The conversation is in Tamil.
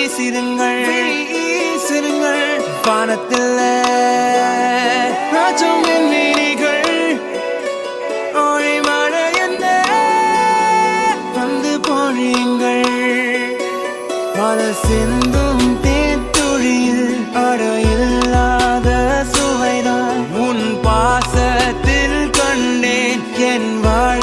வீசிருங்கள் வானத்தில் ராஜம் எண்ணிகள் ஒளி மழை என்ன வந்து பொழியுங்கள் பல சிந்தும் தேத்துழியில் அடையில்லாத சுவைதான் உன் பாசத்தில் கண்டேன் என் வாழ்